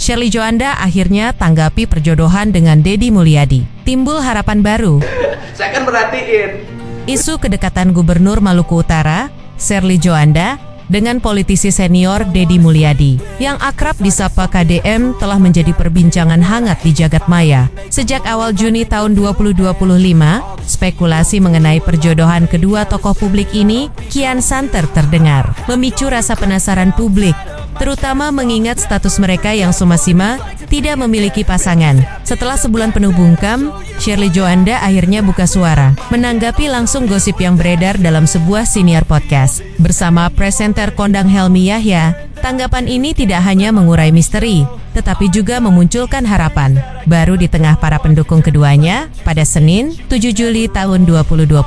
Shirley Joanda akhirnya tanggapi perjodohan dengan Deddy Mulyadi. Timbul harapan baru. Saya kan merhatiin. Isu kedekatan Gubernur Maluku Utara, Shirley Joanda, dengan politisi senior Deddy Mulyadi, yang akrab disapa KDM telah menjadi perbincangan hangat di jagat maya. Sejak awal Juni tahun 2025, spekulasi mengenai perjodohan kedua tokoh publik ini kian santer terdengar, memicu rasa penasaran publik, terutama mengingat status mereka yang suma-sima tidak memiliki pasangan. Setelah sebulan penuh bungkam, Shirley Joanda akhirnya buka suara, menanggapi langsung gosip yang beredar dalam sebuah senior podcast. Bersama presenter kondang Helmy Yahya, tanggapan ini tidak hanya mengurai misteri, tetapi juga memunculkan harapan baru di tengah para pendukung keduanya. Pada Senin, 7 Juli tahun 2025,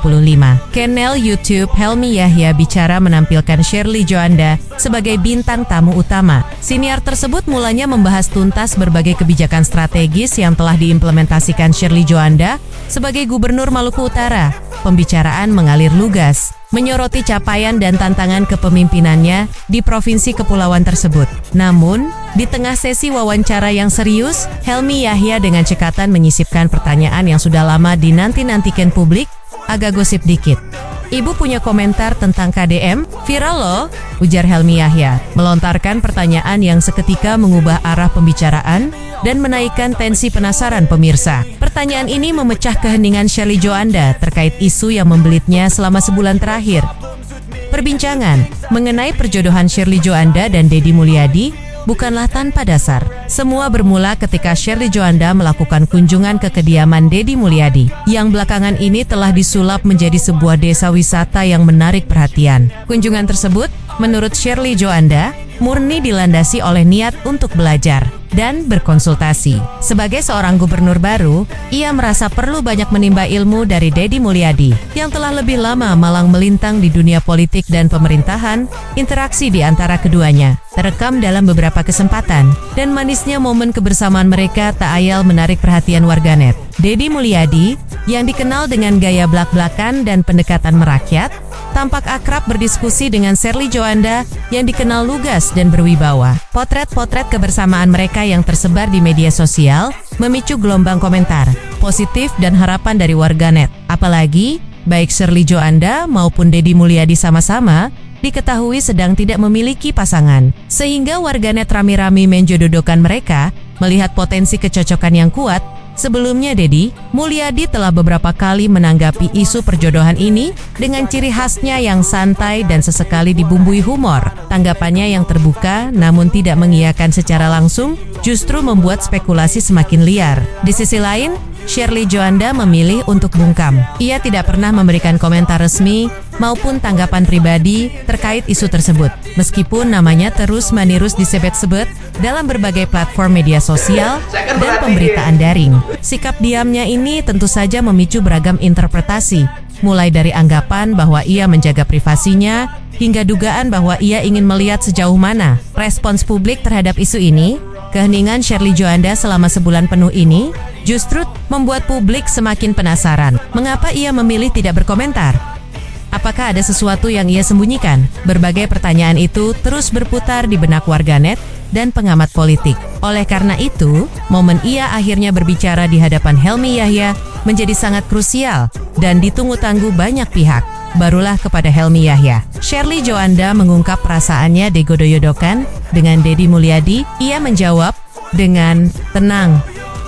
channel YouTube Helmy Yahya Bicara menampilkan Shirley Joanda sebagai bintang tamu utama. Siniar tersebut mulanya membahas tuntas berbagai kebijakan strategis yang telah diimplementasikan Shirley Joanda sebagai Gubernur Maluku Utara. Pembicaraan mengalir lugas, menyoroti capaian dan tantangan kepemimpinannya di provinsi kepulauan tersebut. Namun, di tengah sesi wawancara yang serius, Helmy Yahya dengan cekatan menyisipkan pertanyaan yang sudah lama dinanti-nantikan publik, agak gosip dikit. Ibu punya komentar tentang KDM? Viral loh, ujar Helmy Yahya, melontarkan pertanyaan yang seketika mengubah arah pembicaraan dan menaikkan tensi penasaran pemirsa. Pertanyaan ini memecah keheningan Shirley Joanda terkait isu yang membelitnya selama sebulan terakhir. Perbincangan mengenai perjodohan Shirley Joanda dan Deddy Mulyadi bukanlah tanpa dasar. Semua bermula ketika Shirley Joanda melakukan kunjungan ke kediaman Deddy Mulyadi, yang belakangan ini telah disulap menjadi sebuah desa wisata yang menarik perhatian. Kunjungan tersebut, menurut Shirley Joanda, murni dilandasi oleh niat untuk belajar dan berkonsultasi. Sebagai seorang gubernur baru, ia merasa perlu banyak menimba ilmu dari Deddy Mulyadi, yang telah lebih lama malang melintang di dunia politik dan pemerintahan. Interaksi di antara keduanya terekam dalam beberapa kesempatan, dan manisnya momen kebersamaan mereka tak ayal menarik perhatian warganet. Deddy Mulyadi, yang dikenal dengan gaya blak-blakan dan pendekatan merakyat, tampak akrab berdiskusi dengan Shirley Joanda yang dikenal lugas dan berwibawa. Potret-potret kebersamaan mereka yang tersebar di media sosial memicu gelombang komentar positif dan harapan dari warganet. Apalagi, baik Shirley Joanda maupun Deddy Mulyadi sama-sama diketahui sedang tidak memiliki pasangan, sehingga warganet rame-rame menjodohkan mereka melihat potensi kecocokan yang kuat. Sebelumnya Deddy Mulyadi telah beberapa kali menanggapi isu perjodohan ini dengan ciri khasnya yang santai dan sesekali dibumbui humor. Tanggapannya yang terbuka namun tidak mengiyakan secara langsung justru membuat spekulasi semakin liar. Di sisi lain, Shirley Joanda memilih untuk bungkam. Ia tidak pernah memberikan komentar resmi maupun tanggapan pribadi terkait isu tersebut, meskipun namanya terus menerus disebut-sebut dalam berbagai platform media sosial dan pemberitaan daring. Sikap diamnya ini tentu saja memicu beragam interpretasi, mulai dari anggapan bahwa ia menjaga privasinya, hingga dugaan bahwa ia ingin melihat sejauh mana respons publik terhadap isu ini. Keheningan Shirley Joanda selama sebulan penuh ini justru membuat publik semakin penasaran. Mengapa ia memilih tidak berkomentar? Apakah ada sesuatu yang ia sembunyikan? Berbagai pertanyaan itu terus berputar di benak warganet dan pengamat politik. Oleh karena itu, momen ia akhirnya berbicara di hadapan Helmy Yahya menjadi sangat krusial dan ditunggu-tunggu banyak pihak. Barulah kepada Helmy Yahya, Shirley Joanda mengungkap perasaannya digodoyodokan dengan Deddy Mulyadi. Ia menjawab dengan tenang,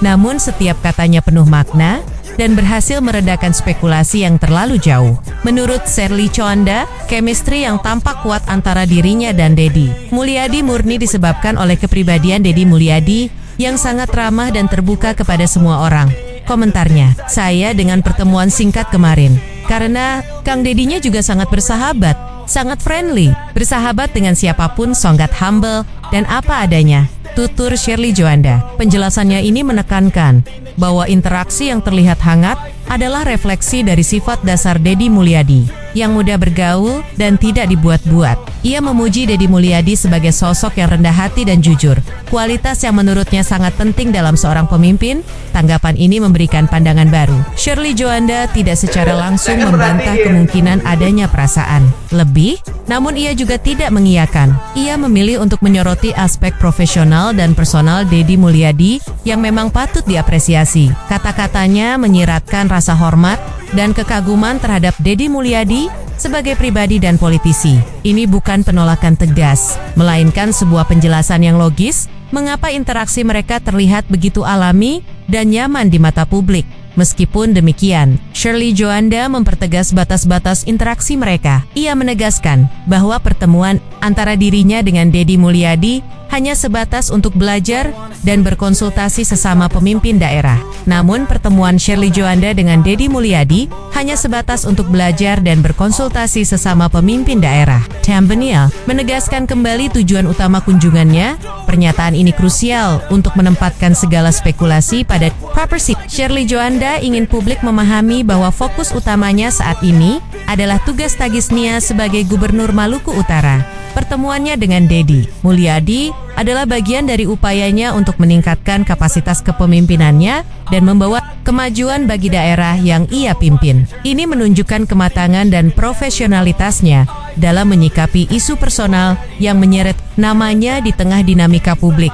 namun setiap katanya penuh makna dan berhasil meredakan spekulasi yang terlalu jauh. Menurut Shirley Joanda, chemistry yang tampak kuat antara dirinya dan Deddy Mulyadi murni disebabkan oleh kepribadian Deddy Mulyadi yang sangat ramah dan terbuka kepada semua orang. Komentarnya, "Saya dengan pertemuan singkat kemarin, karena Kang Deddy-nya juga sangat bersahabat, sangat friendly, bersahabat dengan siapapun, sangat humble, dan apa adanya," tutur Shirley Joanda. Penjelasannya ini menekankan bahwa interaksi yang terlihat hangat adalah refleksi dari sifat dasar Deddy Mulyadi, yang mudah bergaul dan tidak dibuat-buat. Ia memuji Deddy Mulyadi sebagai sosok yang rendah hati dan jujur, kualitas yang menurutnya sangat penting dalam seorang pemimpin. Tanggapan ini memberikan pandangan baru. Shirley Joanda tidak secara langsung membantah kemungkinan adanya perasaan lebih, namun ia juga tidak mengiyakan. Ia memilih untuk menyoroti aspek profesional dan personal Deddy Mulyadi yang memang patut diapresiasi. Kata-katanya menyiratkan rasa hormat dan kekaguman terhadap Deddy Mulyadi sebagai pribadi dan politisi. Ini bukan penolakan tegas, melainkan sebuah penjelasan yang logis mengapa interaksi mereka terlihat begitu alami dan nyaman di mata publik. Meskipun demikian, Shirley Joanda mempertegas batas-batas interaksi mereka. Ia menegaskan bahwa pertemuan antara dirinya dengan Deddy Mulyadi hanya sebatas untuk belajar dan berkonsultasi sesama pemimpin daerah. Namun pertemuan Shirley Joanda dengan Deddy Mulyadi hanya sebatas untuk belajar dan berkonsultasi sesama pemimpin daerah. Tambaniel menegaskan kembali tujuan utama kunjungannya. Pernyataan ini krusial untuk menempatkan segala spekulasi pada proper seat. Shirley Joanda ingin publik memahami bahwa fokus utamanya saat ini adalah tugas Tagisnia sebagai Gubernur Maluku Utara. Pertemuannya dengan Deddy Mulyadi adalah bagian dari upayanya untuk meningkatkan kapasitas kepemimpinannya dan membawa kemajuan bagi daerah yang ia pimpin. Ini menunjukkan kematangan dan profesionalitasnya dalam menyikapi isu personal yang menyeret namanya di tengah dinamika publik.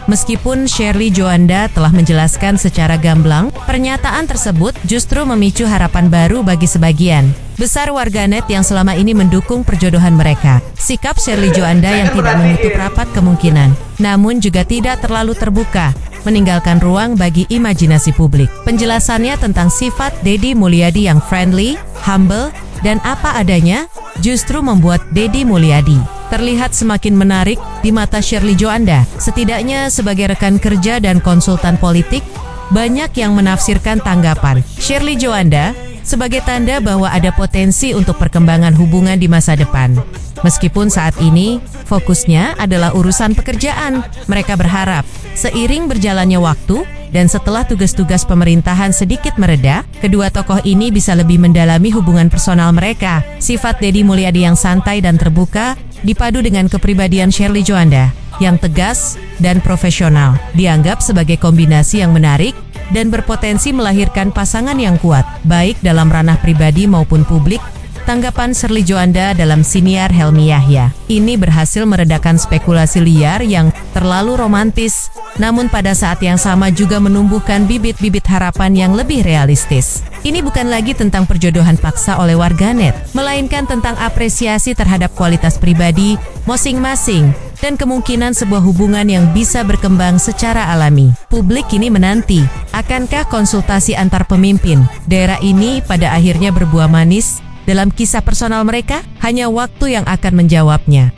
Meskipun Shirley Joanda telah menjelaskan secara gamblang, pernyataan tersebut justru memicu harapan baru bagi sebagian besar warganet yang selama ini mendukung perjodohan mereka. Sikap Shirley Joanda yang tidak menutup rapat kemungkinan, namun juga tidak terlalu terbuka, meninggalkan ruang bagi imajinasi publik. Penjelasannya tentang sifat Deddy Mulyadi yang friendly, humble, dan apa adanya, justru membuat Deddy Mulyadi terlihat semakin menarik di mata Shirley Joanda. Setidaknya sebagai rekan kerja dan konsultan politik, banyak yang menafsirkan tanggapan Shirley Joanda sebagai tanda bahwa ada potensi untuk perkembangan hubungan di masa depan. Meskipun saat ini fokusnya adalah urusan pekerjaan, mereka berharap seiring berjalannya waktu dan setelah tugas-tugas pemerintahan sedikit mereda, kedua tokoh ini bisa lebih mendalami hubungan personal mereka. Sifat Deddy Mulyadi yang santai dan terbuka dipadu dengan kepribadian Shirley Joanda yang tegas dan profesional, dianggap sebagai kombinasi yang menarik dan berpotensi melahirkan pasangan yang kuat, baik dalam ranah pribadi maupun publik. Tanggapan Shirley Joanda dalam siniar Helmi Yahya ini berhasil meredakan spekulasi liar yang terlalu romantis, namun pada saat yang sama juga menumbuhkan bibit-bibit harapan yang lebih realistis. Ini bukan lagi tentang perjodohan paksa oleh warganet, melainkan tentang apresiasi terhadap kualitas pribadi masing-masing dan kemungkinan sebuah hubungan yang bisa berkembang secara alami. Publik kini menanti, akankah konsultasi antar pemimpin daerah ini pada akhirnya berbuah manis dalam kisah personal mereka? Hanya waktu yang akan menjawabnya.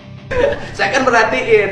Saya kan perhatiin.